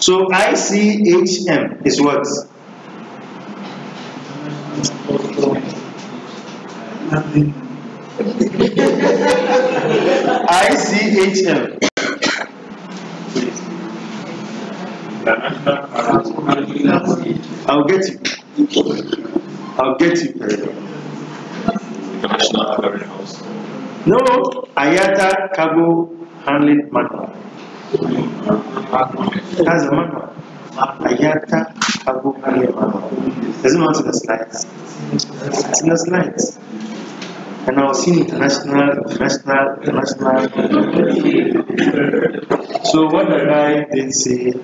So ICHM is what? ICHM. I'll get you. I'll get you. International Carrier House. No, IATA Cargo Handling Manual. That's a manual. IATA Cargo Handling Manual. There's not in the slides. It's in the slides. And I was seeing international. So what the guy did say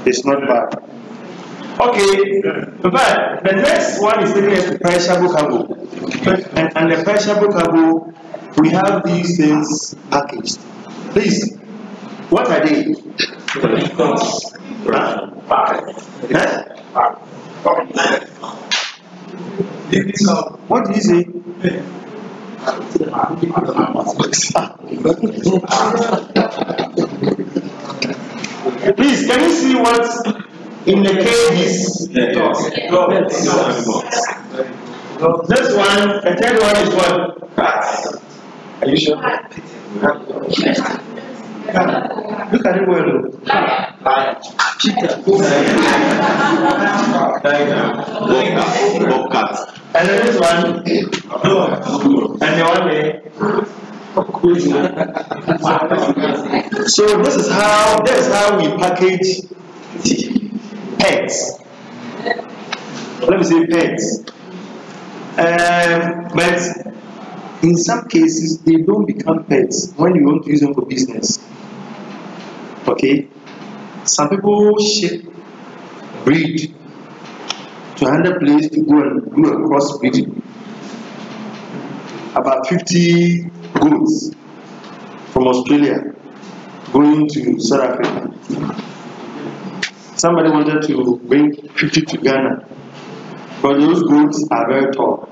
is not bad. Okay, but the next one is taking us to perishable cargo. And the perishable cargo, we have these things packaged. Please, what are they? What did you say? Please, can you see what's in the cages? This one, the third one is what? Are you sure? Look at it well. And then this one, and the one there. So this is how we package pets. Let me say pets. But in some cases they don't become pets when you want to use them for business. Okay, some people ship breed to another place to go and do a cross breeding. About 50 goats from Australia going to South Africa. Somebody wanted to bring 50 to Ghana, but those goats are very tall.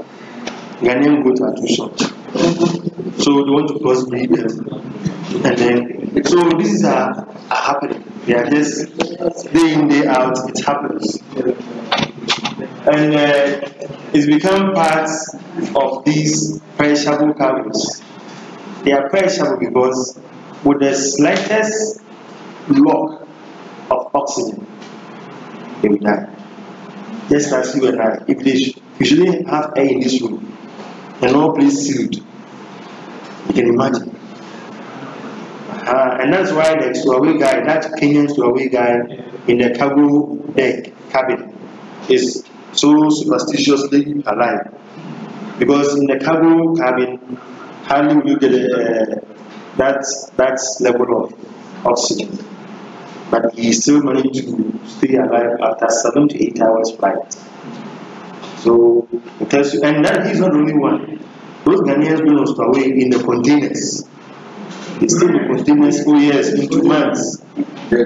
Ghanaian goats are too short, so they want to cross breed them. And then, so this is a happening. They are just day in, day out, it happens. And it's become part of these perishable cargoes. They are perishable because with the slightest lock of oxygen, they will die. Just as you and I. If you shouldn't have air in this room, and all place sealed, you can imagine. And that's why the stowaway guy, that Kenyan stowaway guy in the cargo deck cabin, is so superstitiously alive. Because in the cargo cabin, hardly will you get that level of oxygen. But he still managed to stay alive after 7 to 8 hours flight. So it tells you, and that he's not the only one. Those Ghanaians go stowaway in the containers. They stay in the containers for years, in 2 months. They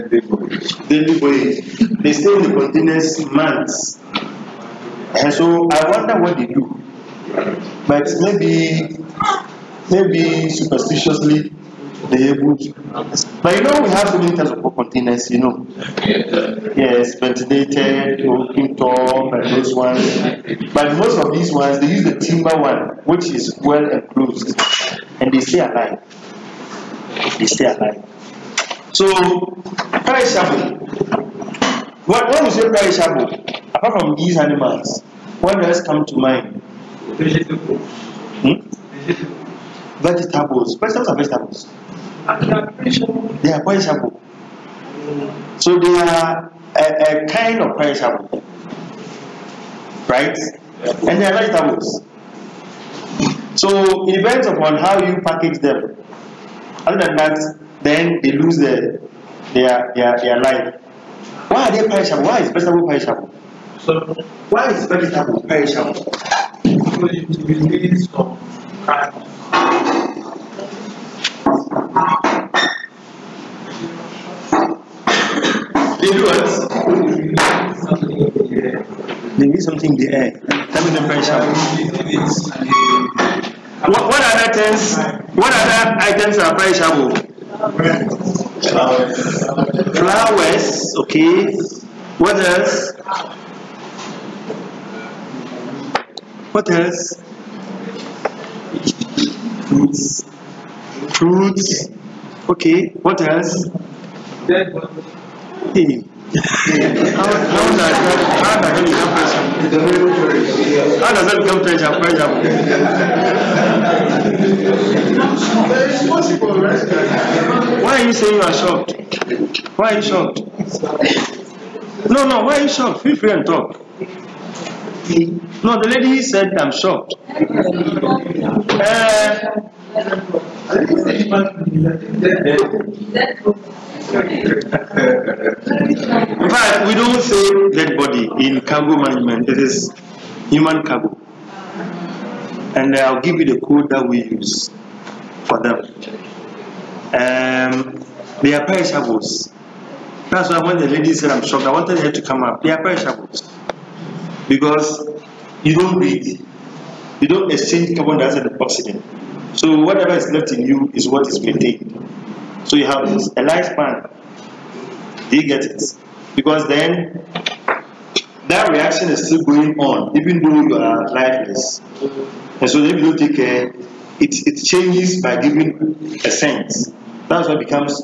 stay in the containers months. And so I wonder what they do. But maybe superstitiously they able to. But you know we have so many types of containers, you know. Yes, ventilated, open top, and those ones. But most of these ones, they use the timber one, which is well enclosed, and they stay alive. They stay alive. So perishable. When we say perishable, apart from these animals, what else come to mind? Vegetables. Vegetables. Vegetables are vegetables. They are perishable. So they are a kind of perishable, right? And they are vegetables. So it depends upon how you package them. Other than that, then they lose their life. Why are they perishable? Why is vegetable perishable? So Why is vegetable perishable? because it release some kind of They do what? something in the air. They need something in the air. That means they're perishable. What other items are perishable? Flowers, okay. What else? What else? Fruits. Fruits. Okay. What else? Hey. How does it become pressure? Why are you saying you are shocked? Why are you shocked? No, why are you shocked? Feel free and talk. No, the lady said I'm shocked. In fact, we don't say dead body in cargo management. It is human cargo. And I'll give you the code that we use for them. They are perishables. That's why when the lady said I'm shocked, I wanted her to come up. They are perishables. Because you don't breathe. You don't exchange carbon dioxide and oxygen. So whatever is left in you is what is maintained. So you have this, a lifespan. Do you get it? Because then that reaction is still going on, even though you are lifeless. And so if you don't take care, it changes by giving a sense. That's what becomes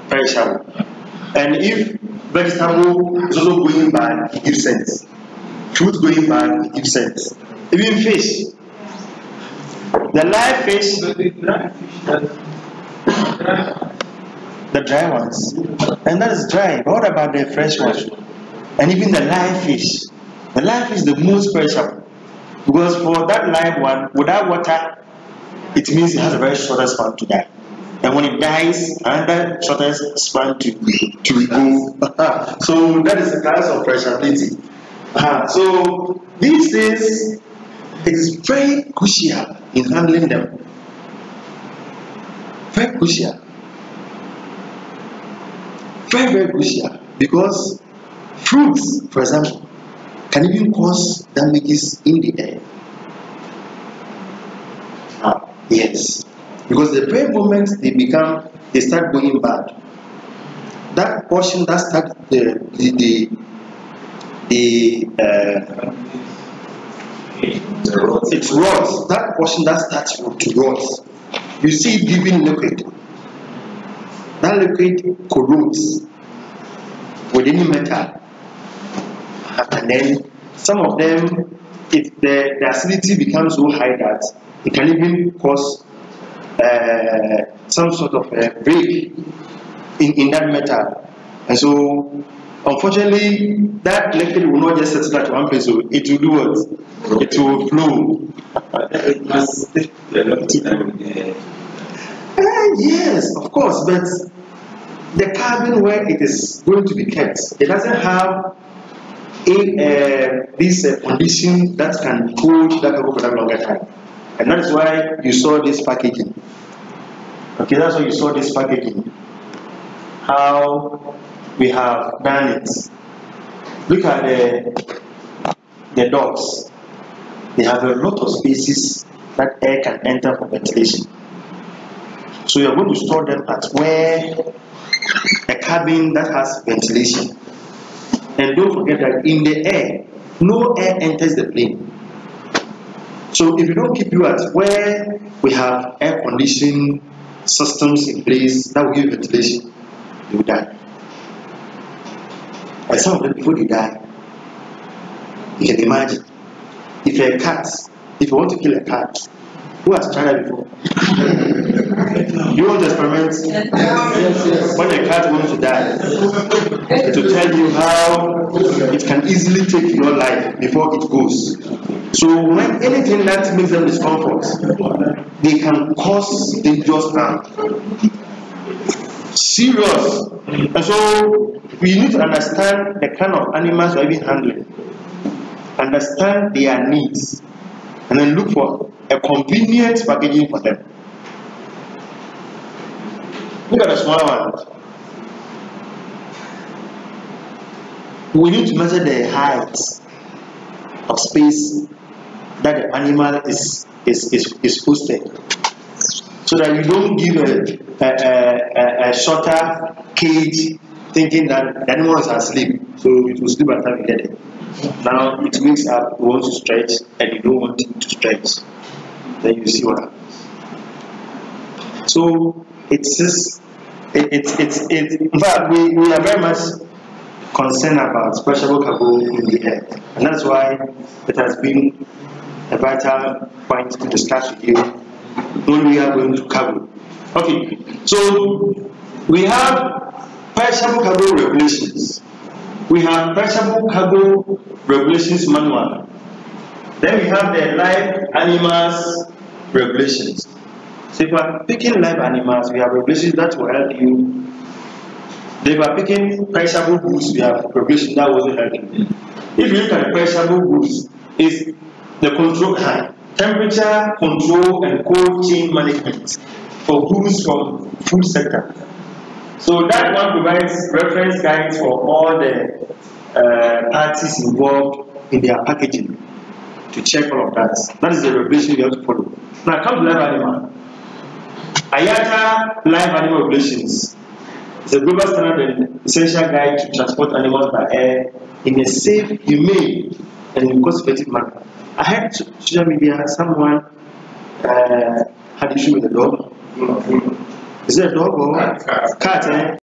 perishable. And if vegetable is also going bad, it gives sense. Fruit going bad, it gives sense. Even fish. The live fish, the dry ones, and that is dry. But what about the fresh ones? And even the live fish. The live fish is the most perishable. Because for that live one, without water, it means it has a very short span to die. And when it dies, another shortest span to remove. So that is the class of perishability. So these days, it is very crucial in handling them. Very crucial. Very, very crucial. Because fruits, for example, can even cause damages in the air. Yes. Because the very moment they start going bad, that portion that starts it rots. That portion that starts to rot, you see it giving liquid. That liquid corrodes with any metal, and then some of them, if the acidity becomes so high that it can even cause some sort of a break in that metal. And so unfortunately that liquid will not just settle at one place, so it will do what? It will flow. Yes, of course, but the carbon where it is going to be kept, it doesn't have this condition that can hold that carbon for that longer time. And that is why you saw this packaging. Okay, that's why you saw this packaging. How we have done it. Look at the dogs. They have a lot of spaces that air can enter for ventilation. So you're going to store them at where a cabin that has ventilation. And don't forget that in the air, no air enters the plane. So if you don't keep you at where we have air conditioning systems in place that will give ventilation, they will die. And some of them, before they die, you can imagine, if you're a cat, if you want to kill a cat, who has tried that before? You want to experiment? Yes. When a cat wants to die, to tell you how it can easily take your life before it goes. So when anything that makes them discomfort, they can cause dangerous harm. Serious. And so we need to understand the kind of animals we're even handling. Understand their needs. And then look for a convenient packaging for them. Look at the smaller one. We need to measure the height of space that the animal is posted, so that you don't give a shorter cage, thinking that the animal is asleep, so it will sleep by the time you get it. Now it wakes up, it wants to stretch, and you don't want it to stretch. Then you see what happens. So it's just, in fact, we are very much concerned about perishable cargo in the air, and that's why it has been a vital point to discuss with you when we are going to cargo. Okay, so we have perishable cargo regulations. We have perishable cargo regulations manual. Then we have the live animals regulations. So if you are picking live animals, we have regulations that will help you. If you are picking perishable goods, we have regulations that will help you. If you look at the perishable goods, it's the control time, temperature control and cold chain management for goods from food sector. So that one provides reference guides for all the parties involved in their packaging to check all of that. That is the regulation you have to follow. Now come to live animal. IATA live animal regulations is a global standard and essential guide to transport animals by air in a safe, humane, and cost-effective manner. I heard social media someone had issue with a dog. Is it a dog or cat?